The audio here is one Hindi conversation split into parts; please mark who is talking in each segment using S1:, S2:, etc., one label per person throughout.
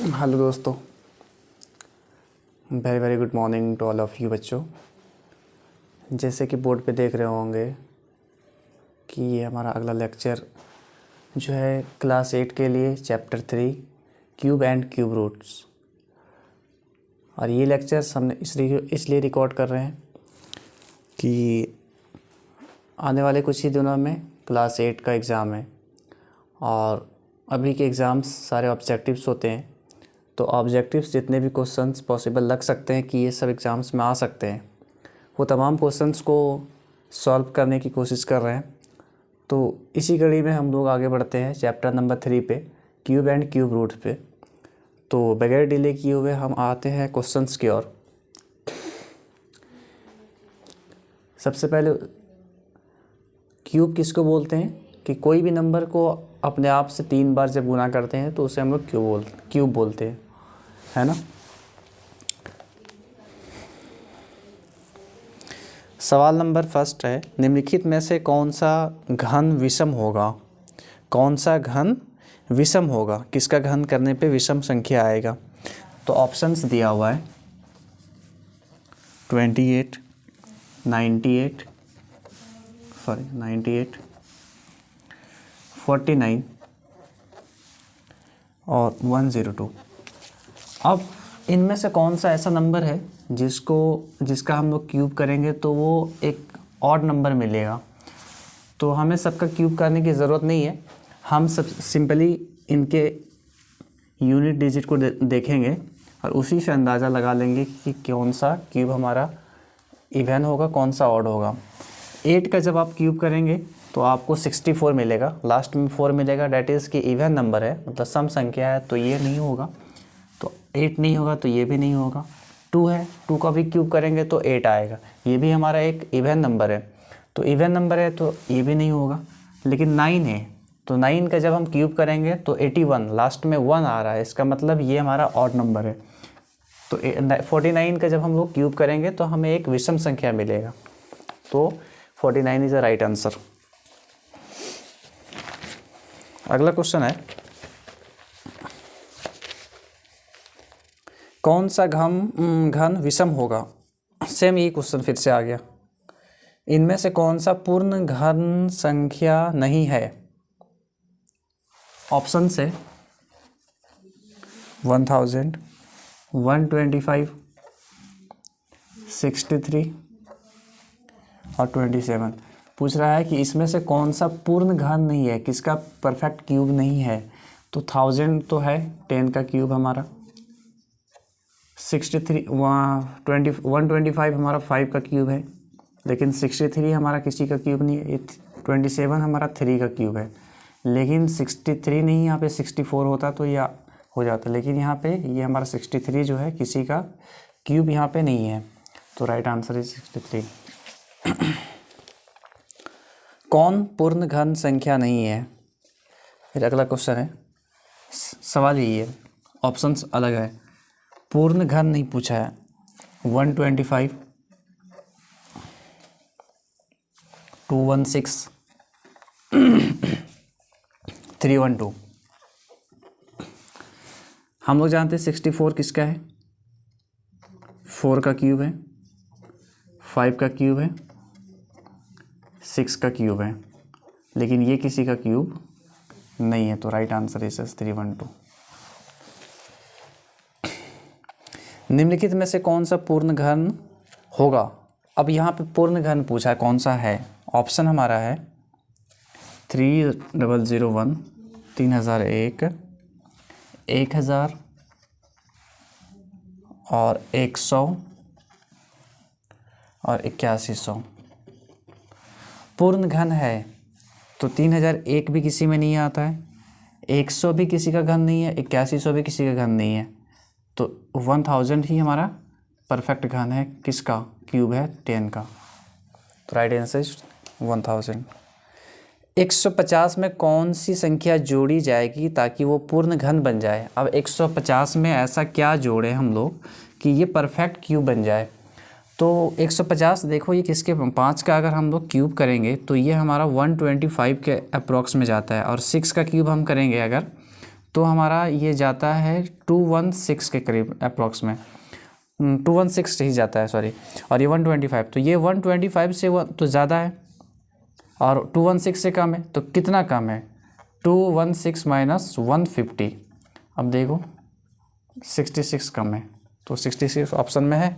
S1: हेलो दोस्तों, very very good morning to all of you बच्चों। जैसे कि बोर्ड पे देख रहे होंगे कि ये हमारा अगला लेक्चर जो है क्लास 8 के लिए chapter 3 cube and cube roots. और ये लेक्चर्स हमने इसलिए रिकॉर्ड कर रहे हैं कि आने वाले कुछ ही दिनों में क्लास 8 का एग्ज़ाम है और अभी के एग्ज़ाम्स सारे ऑब्जेक्टिव्स होते हैं। तो ऑब्जेक्टिव्स जितने भी क्वेश्चंस पॉसिबल लग सकते हैं कि ये सब एग्ज़ाम्स में आ सकते हैं, वो तमाम क्वेश्चंस को सॉल्व करने की कोशिश कर रहे हैं। तो इसी कड़ी में हम लोग आगे बढ़ते हैं चैप्टर नंबर 3 पे, क्यूब एंड क्यूब रूट्स पे। तो बगैर डिले किए हुए हम आते हैं क्वेश्चंस की ओर। सबसे पहले क्यूब किसको बोलते हैं कि कोई भी नंबर को अपने आप से 3 बार जब गुना करते हैं तो उसे हम लोग क्यूब बोलते हैं, है ना। सवाल नंबर फर्स्ट है, निम्नलिखित में से कौन सा घन विषम होगा? कौन सा घन विषम होगा? किसका घन करने पे विषम संख्या आएगा? तो ऑप्शंस दिया हुआ है 98, 98, 49 और 102। अब इनमें से कौन सा ऐसा नंबर है जिसका हम लोग क्यूब करेंगे तो वो एक ऑड नंबर मिलेगा। तो हमें सबका क्यूब करने की ज़रूरत नहीं है, हम सब सिंपली इनके यूनिट डिजिट को देखेंगे और उसी से अंदाज़ा लगा लेंगे कि कौन सा क्यूब हमारा इवन होगा, कौन सा ऑड होगा। 8 का जब आप क्यूब करेंगे तो आपको 64 मिलेगा, लास्ट में 4 मिलेगा, डैट इज़ कि इवन नंबर है, मतलब सम संख्या है, तो ये नहीं होगा। तो 8 नहीं होगा तो ये भी नहीं होगा। 2 है, 2 का भी क्यूब करेंगे तो 8 आएगा, ये भी हमारा एक इवन नंबर है, तो इवन नंबर है तो ये भी नहीं होगा। लेकिन 9 है, तो 9 का जब हम क्यूब करेंगे तो 81, लास्ट में 1 आ रहा है, इसका मतलब ये हमारा ऑड नंबर है। तो 49 का जब हम लोग क्यूब करेंगे तो हमें एक विषम संख्या मिलेगा, तो 49 इज़ द राइट आंसर। अगला क्वेश्चन है, कौन सा घन विषम होगा? सेम यही क्वेश्चन फिर से आ गया। इनमें से कौन सा पूर्ण घन संख्या नहीं है? ऑप्शन से 1000, 125, 63 और 27। पूछ रहा है कि इसमें से कौन सा पूर्ण घन नहीं है, किसका परफेक्ट क्यूब नहीं है। तो 1000 तो है, 10 का क्यूब हमारा, 63 125 हमारा 5 का क्यूब है, लेकिन 63 हमारा किसी का क्यूब नहीं है। 27 हमारा 3 का क्यूब है, लेकिन 63 नहीं, यहाँ पे 64 होता तो यह हो जाता, लेकिन यहाँ पे ये हमारा 63 जो है किसी का क्यूब यहाँ पे नहीं है, तो राइट आंसर इज 63। कौन पूर्ण घन संख्या नहीं है? फिर अगला क्वेश्चन है, सवाल यही है, ऑप्शंस अलग है, पूर्ण घन नहीं पूछा है। 125, 216, 312। हम लोग जानते हैं 64 किसका है, 4 का क्यूब है, 5 का क्यूब है, 6 का क्यूब है, लेकिन ये किसी का क्यूब नहीं है, तो राइट आंसर इज 312। निम्नलिखित में से कौन सा पूर्ण घन होगा? अब यहाँ पे पूर्ण घन पूछा है, कौन सा है? ऑप्शन हमारा है 3001, 3001, 1000 और 100 और 8100। पूर्ण घन है तो 3001 भी किसी में नहीं आता है, 100 भी किसी का घन नहीं है, 8100 भी किसी का घन नहीं है, तो 1000 ही हमारा परफेक्ट घन है, किसका क्यूब है? 10 का, तो राइट आंसर 1000। 150 में कौन सी संख्या जोड़ी जाएगी ताकि वो पूर्ण घन बन जाए? अब 150 में ऐसा क्या जोड़े हम लोग कि ये परफेक्ट क्यूब बन जाए? तो 150 देखो, ये किसके 5 का अगर हम लोग क्यूब करेंगे तो ये हमारा 125 के अप्रॉक्स में जाता है, और 6 का क्यूब हम करेंगे अगर तो हमारा ये जाता है 216 के करीब अप्रॉक्स में, 216 ही जाता है सॉरी, और ये 125, तो ये 125 से तो ज़्यादा है और 216 से कम है, तो कितना कम है 216 माइनस 150, अब देखो 66 कम है, तो 66 ऑप्शन में है,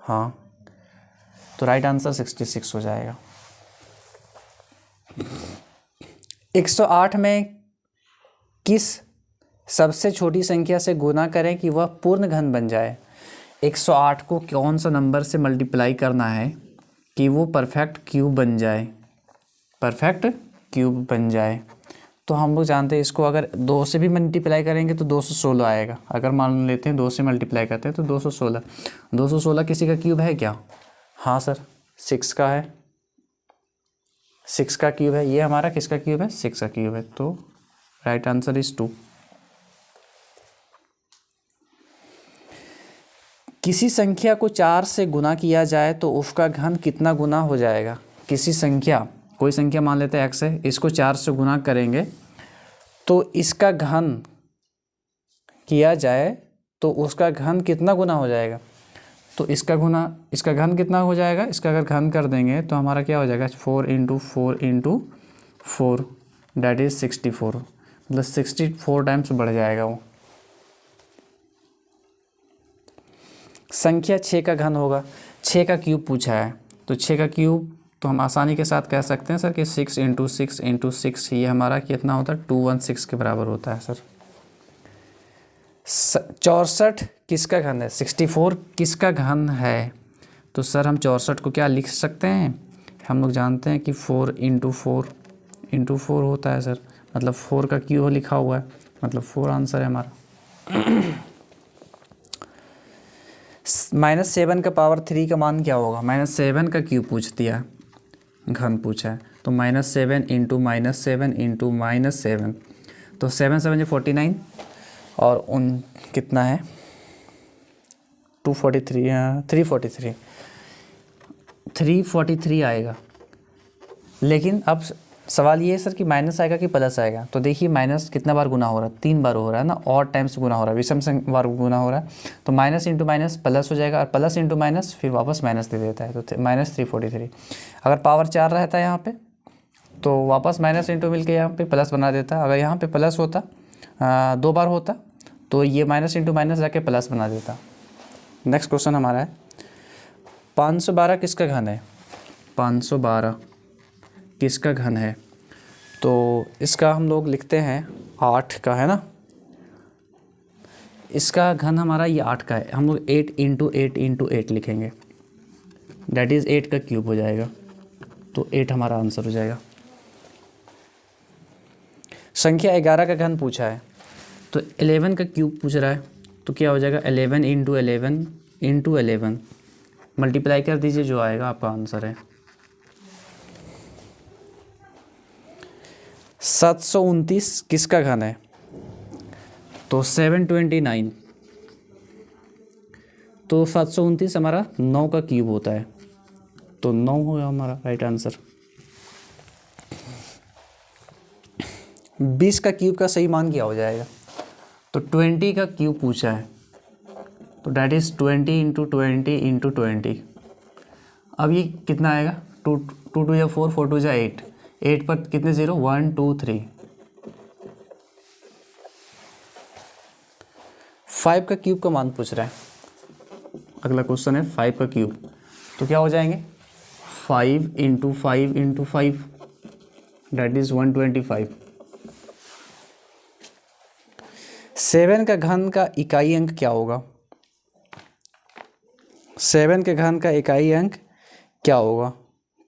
S1: हाँ, तो राइट आंसर 66 हो जाएगा। 108 में किस सबसे छोटी संख्या से गुना करें कि वह पूर्ण घन बन जाए। 108 को कौन सा नंबर से मल्टीप्लाई करना है कि वो परफेक्ट क्यूब बन जाए, परफेक्ट क्यूब बन जाए। तो हम लोग जानते हैं इसको अगर 2 से भी मल्टीप्लाई करेंगे तो 216 आएगा। अगर मान लेते हैं 2 से मल्टीप्लाई करते हैं तो 216, 216 किसी का क्यूब है क्या? हाँ सर, 6 का है, 6 का क्यूब है। ये हमारा किसका क्यूब है? 6 का क्यूब है। तो राइट आंसर इज 2। किसी संख्या को 4 से गुना किया जाए तो उसका घन कितना गुना हो जाएगा? किसी संख्या, कोई संख्या मान लेते हैं x है, इसको 4 से गुना करेंगे तो इसका घन किया जाए तो उसका घन कितना गुना हो जाएगा? तो इसका घन कितना हो जाएगा? इसका अगर घन कर देंगे तो हमारा क्या हो जाएगा? 4 इंटू 4 इंटू 4 डैट इज 64, मतलब 64 टाइम्स बढ़ जाएगा वो। संख्या 6 का घन होगा, 6 का क्यूब पूछा है, तो 6 का क्यूब तो हम आसानी के साथ कह सकते हैं सर कि 6 इंटू 6 इंटू 6, ये हमारा कितना होता है? 216 के बराबर होता है सर। 64 किसका घन है? 64 किसका घन है? तो सर हम 64 को क्या लिख सकते हैं? हम लोग जानते हैं कि 4 इंटू 4 इंटू 4 होता है सर, मतलब 4 का क्यूब लिखा हुआ है, मतलब 4 आंसर है हमारा। -7 का पावर 3 का मान क्या होगा? -7 का क्यूब पूछ दिया, घन पूछा है, तो -7 इंटू -7 इंटू -7, तो 7 7 49 और उन कितना है 243, 343 आएगा। लेकिन अब सवाल ये है सर कि माइनस आएगा कि प्लस आएगा? तो देखिए माइनस कितना बार गुना हो रहा है? 3 बार हो रहा है ना, और टाइम्स गुना हो रहा है, विषम बार गुना हो रहा है, तो माइनस इंटू माइनस प्लस हो जाएगा, और प्लस इंटू माइनस फिर वापस माइनस दे देता है, तो -343। अगर पावर 4 रहता है यहाँ पे तो वापस माइनस इंटू मिल के यहाँ पे प्लस बना देता। अगर यहाँ पे प्लस होता 2 बार होता तो ये माइनस इंटू माइनस जाके प्लस बना देता। नेक्स्ट क्वेश्चन हमारा है 512 किसका घन है? 512 किसका घन है? तो इसका हम लोग लिखते हैं 8 का, है ना, इसका घन हमारा ये 8 का है, हम लोग 8 इंटू 8 इंटू 8 लिखेंगे, डैट इज़ 8 का क्यूब हो जाएगा, तो 8 हमारा आंसर हो जाएगा। संख्या 11 का घन पूछा है, तो 11 का क्यूब पूछ रहा है, तो क्या हो जाएगा? 11 इंटू 11 इंटू 11, मल्टीप्लाई कर दीजिए, जो आएगा आपका आंसर है। 729 किसका घन है? तो 729, तो 729 हमारा 9 का क्यूब होता है, तो 9 होगा हमारा राइट आंसर। 20 का क्यूब का सही मान क्या हो जाएगा? तो 20 का क्यूब पूछा है, तो डैट इज़ 20 इंटू 20 इंटू 20। अब ये कितना आएगा? 2 2 या 4, 4 2 या 8, 8 पर कितने 0? 1 2 3। 5 का क्यूब का मान पूछ रहा है, अगला क्वेश्चन है 5 का क्यूब, तो क्या हो जाएंगे? 5 इंटू 5 इंटू 5 डैट इज़ 125। 7 का घन का इकाई अंक क्या होगा? 7 के घन का इकाई अंक क्या होगा?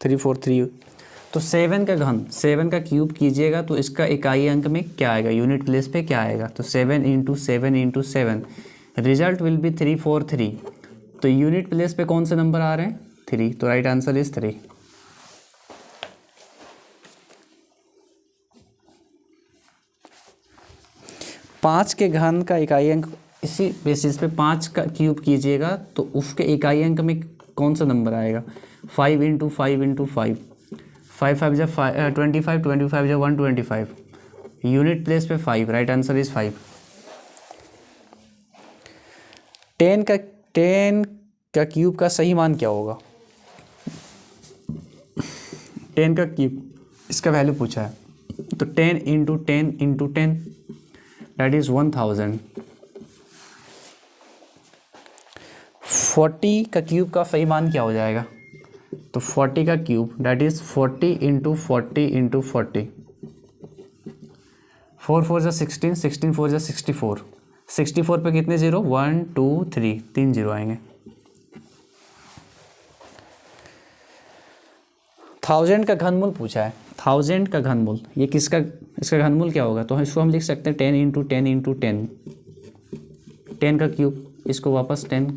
S1: 343। तो 7 का घन, 7 का क्यूब कीजिएगा तो इसका इकाई अंक में क्या आएगा? यूनिट प्लेस पे क्या आएगा? तो 7 into 7 into 7, result will be 343। तो यूनिट प्लेस पे कौन से नंबर आ रहे हैं? 3, तो राइट आंसर इज 3। पाँच के घन का इकाई अंक, इसी बेसिस पे 5 का क्यूब कीजिएगा तो उसके इकाई अंक में कौन सा नंबर आएगा? 5 इंटू 5 इंटू 5, 5 5 जा 25, 25 जा 125, यूनिट प्लेस पे 5, राइट आंसर इज 5। 10 का क्यूब का सही मान क्या होगा? 10 का क्यूब, इसका वैल्यू पूछा है, तो 10 इंटू 10 इंटू 10 दैट इज 1000। 40 का क्यूब का सही मान क्या हो जाएगा? तो 40 का cube that is 40 into 40 into 40। 4 4 जा 16, 16 4 जा 64। 64 पे कितने जीरो? 1 2 3, 3 जीरो आएंगे। 1000 का घनमूल पूछा है। 1000 का घनमूल, ये किसका, इसका घनमूल क्या होगा? तो इसको हम लिख सकते हैं 10 इंटू 10 इंटू 10। 10 का क्यूब, इसको वापस 10,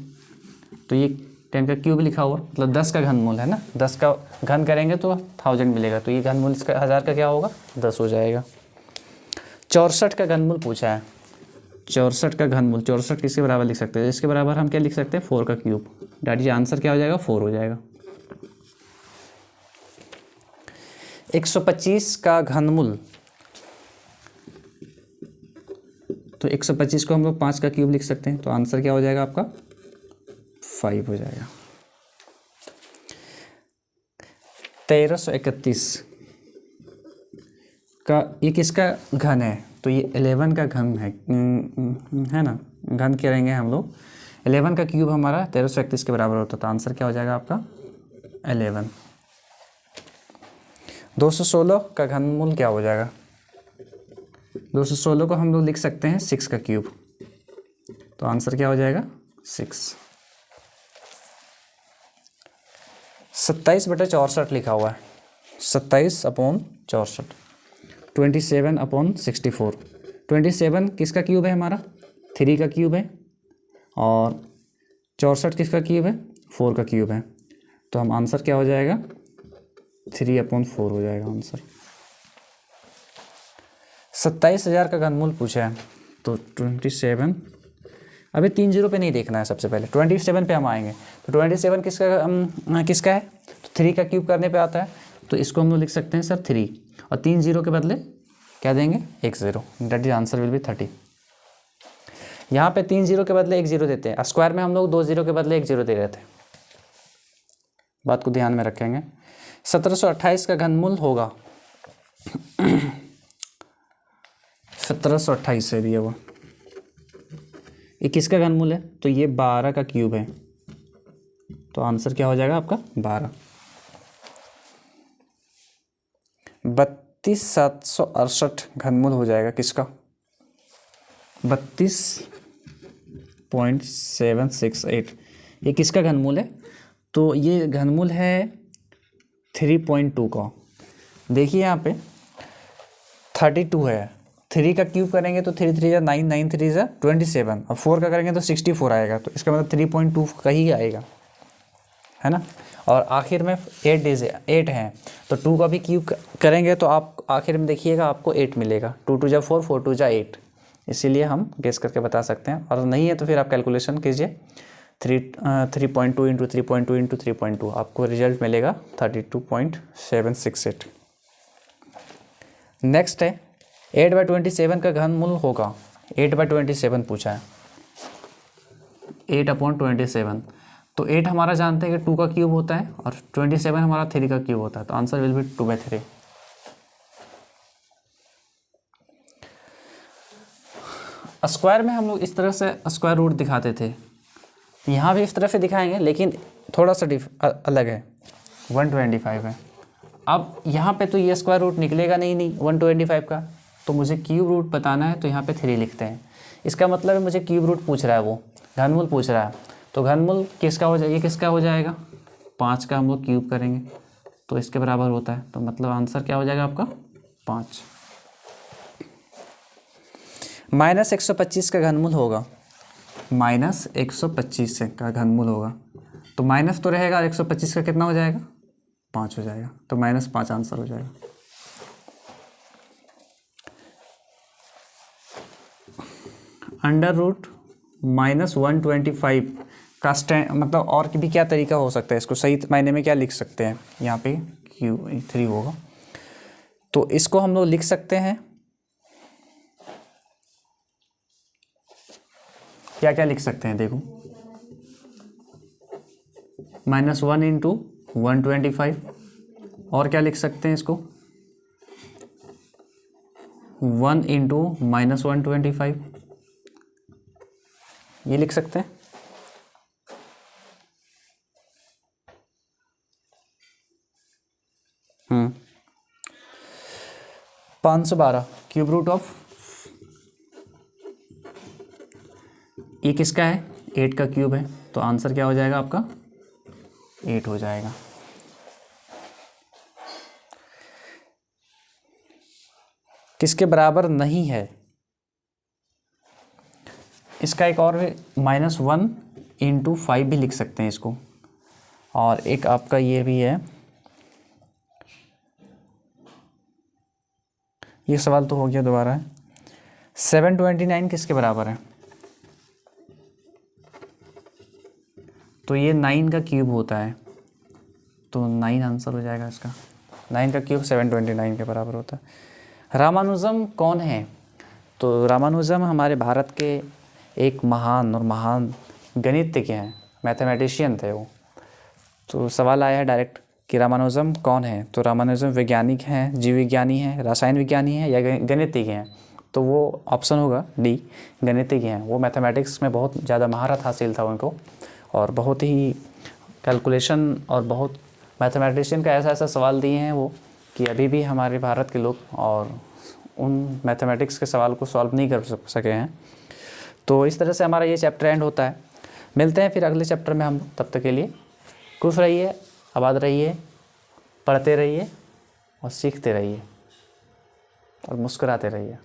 S1: तो ये 10 का क्यूब लिखा हुआ, मतलब 10 का घनमूल है ना। 10 का घन करेंगे तो 1000 मिलेगा, तो ये घनमूल इसका 1000 का क्या होगा? 10 हो जाएगा। 64 का घनमूल पूछा है। 64 का घनमूल, 64 किसके बराबर लिख सकते हैं? इसके बराबर हम क्या लिख सकते हैं? 4 का क्यूब। डैट इज आंसर क्या हो जाएगा? 4 हो जाएगा। 125 का घनमूल, तो 125 को हम लोग 5 का क्यूब लिख सकते हैं, तो आंसर क्या हो जाएगा आपका? 5 हो जाएगा। 1331 का, ये किसका घन है? तो ये 11 का घन है ना, घन करेंगे हम लोग। 11 का क्यूब हमारा 1331 के बराबर होता है, तो आंसर क्या हो जाएगा आपका? 11। 216 का घनमूल क्या हो जाएगा? 216 को हम लोग लिख सकते हैं 6 का क्यूब, तो आंसर क्या हो जाएगा? 6। 27/64 लिखा हुआ है। 27/64, 27/64। 27 किसका क्यूब है? हमारा 3 का क्यूब है, और 64 किसका क्यूब है? 4 का क्यूब है, तो हम आंसर क्या हो जाएगा? 3/4 हो जाएगा आंसर। 27,000 का घनमूल पूछा है, तो 27, अभी 3 जीरो पे नहीं देखना है, सबसे पहले 27 पे हम आएंगे। तो 27 किसका है? तो 3 का क्यूब करने पे आता है, तो इसको हम लोग लिख सकते हैं सर 3, और 3 जीरो के बदले क्या देंगे? 1 0, that is answer will be 30। यहाँ पे 3 जीरो के बदले 1 जीरो देते हैं, स्क्वायर में हम लोग 2 जीरो के बदले 1 जीरो दे रहे थे, बात को ध्यान में रखेंगे। 1728 का घनमूल होगा 1728 से दिया हुआ, ये किसका घनमूल है? तो ये 12 का क्यूब है, तो आंसर क्या हो जाएगा आपका? 12। 32,768 घनमूल हो जाएगा किसका? 32.768, ये किसका घनमूल है? तो ये घनमूल है 3.2 का। देखिए यहाँ पे 32 है, 3 का क्यूब करेंगे तो 3 3 जा 9, 9 3 जा 27, और 4 का करेंगे तो 64 आएगा, तो इसका मतलब 3.2 का ही आएगा, है ना। और आखिर में 8 हैं, तो 2 का भी क्यूब करेंगे तो आप आखिर में देखिएगा आपको 8 मिलेगा। 2 2 जा 4, 4 2 जा 8, इसीलिए हम गेस करके बता सकते हैं, और नहीं है तो फिर आप कैलकुलेशन कीजिए। 3.2 इंटू 3.2 इंटू 3.2, आपको रिजल्ट मिलेगा 32.768। नेक्स्ट है 8/27 का घनमूल होगा। 8/27 पूछा है, 8/27, तो 8 हमारा जानते हैं कि 2 का क्यूब होता है, और 27 हमारा 3 का क्यूब होता है, तो आंसर विल बी 2/3। स्क्वायर में हम लोग इस तरह से स्क्वायर रूट दिखाते थे, यहाँ भी इस तरह से दिखाएंगे, लेकिन थोड़ा सा अलग है। 125 है, अब यहाँ पे तो ये स्क्वायर रूट निकलेगा नहीं 125 का, तो मुझे क्यूब रूट बताना है, तो यहाँ पे 3 लिखते हैं। इसका मतलब है मुझे क्यूब रूट पूछ रहा है, वो घनमूल पूछ रहा है, तो घनमूल किसका हो जाएगा? ये किसका हो जाएगा? 5 का हम लोग क्यूब करेंगे तो इसके बराबर होता है, तो मतलब आंसर क्या हो जाएगा आपका? 5। -125 का घनमूल होगा, -125 का घनमूल होगा, तो माइनस तो रहेगा, 125 का कितना हो जाएगा? 5 हो जाएगा, तो -5 आंसर हो जाएगा। √-125 का मतलब और भी क्या तरीका हो सकता है, इसको सही मायने में क्या लिख सकते हैं? यहाँ पे Q3 होगा, तो इसको हम लोग लिख सकते हैं क्या क्या लिख सकते हैं देखो, -1 इंटू 125, और क्या लिख सकते हैं इसको, 1 इंटू -125, ये लिख सकते हैं। हम्म 512 क्यूब रूट ऑफ, ये किसका है, 8 का क्यूब है, तो आंसर क्या हो जाएगा आपका 8 हो जाएगा। किसके बराबर नहीं है, इसका एक और -1 इंटू 5 भी लिख सकते हैं इसको, और एक आपका ये भी है, ये सवाल तो हो गया, दोबारा है 729 किसके बराबर है, तो ये 9 का क्यूब होता है, तो 9 आंसर हो जाएगा इसका, 9 का क्यूब 729 के बराबर होता है। रामानुजम कौन है, तो रामानुजम हमारे भारत के एक महान गणितज्ञ हैं, मैथमेटिशियन थे वो। तो सवाल आया है डायरेक्ट कि रामानुजम कौन है, तो रामानुजम वैज्ञानिक हैं, जीव विज्ञानी हैं, रसायन विज्ञानी हैं या गणितज्ञ हैं, तो वो ऑप्शन होगा डी, गणितज्ञ हैं। वो मैथमेटिक्स में बहुत ज़्यादा महारत हासिल था उनको, और बहुत ही कैलकुलेशन और बहुत मैथमेटिशियन का ऐसा ऐसा सवाल दिए हैं वो कि अभी भी हमारे भारत के लोग और उन मैथमेटिक्स के सवाल को सॉल्व नहीं कर सके हैं। तो इस तरह से हमारा ये चैप्टर एंड होता है। मिलते हैं फिर अगले चैप्टर में हम, तब तक के लिए खुश रहिए, आबाद रहिए, पढ़ते रहिए और सीखते रहिए और मुस्कुराते रहिए।